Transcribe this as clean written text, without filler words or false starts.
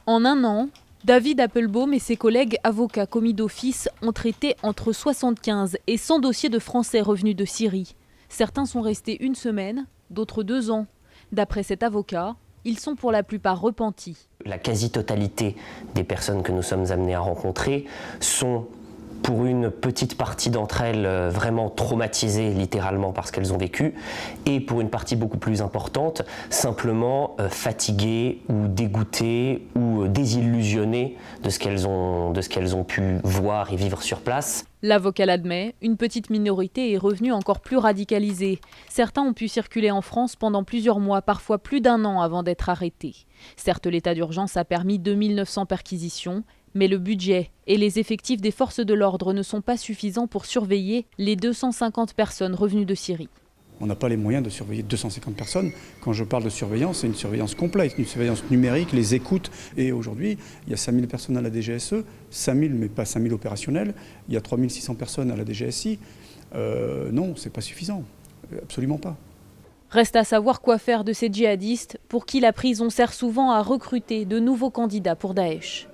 En un an, David Appelbaum et ses collègues avocats commis d'office ont traité entre 75 et 100 dossiers de Français revenus de Syrie. Certains sont restés une semaine, d'autres 2 ans. D'après cet avocat, ils sont pour la plupart repentis. La quasi-totalité des personnes que nous sommes amenés à rencontrer sont, pour une petite partie d'entre elles, vraiment traumatisées littéralement par ce qu'elles ont vécu, et pour une partie beaucoup plus importante, simplement fatiguées ou dégoûtées ou désillusionnées de ce qu'elles ont pu voir et vivre sur place. L'avocat l'admet, une petite minorité est revenue encore plus radicalisée. Certains ont pu circuler en France pendant plusieurs mois, parfois plus d'1 an avant d'être arrêtés. Certes, l'état d'urgence a permis 2900 perquisitions, mais le budget et les effectifs des forces de l'ordre ne sont pas suffisants pour surveiller les 250 personnes revenues de Syrie. On n'a pas les moyens de surveiller 250 personnes. Quand je parle de surveillance, c'est une surveillance complète, une surveillance numérique, les écoutes. Et aujourd'hui, il y a 5000 personnes à la DGSE, 5000 mais pas 5000 opérationnels. Il y a 3600 personnes à la DGSI. Non, c'est pas suffisant, absolument pas. Reste à savoir quoi faire de ces djihadistes pour qui la prison sert souvent à recruter de nouveaux candidats pour Daesh.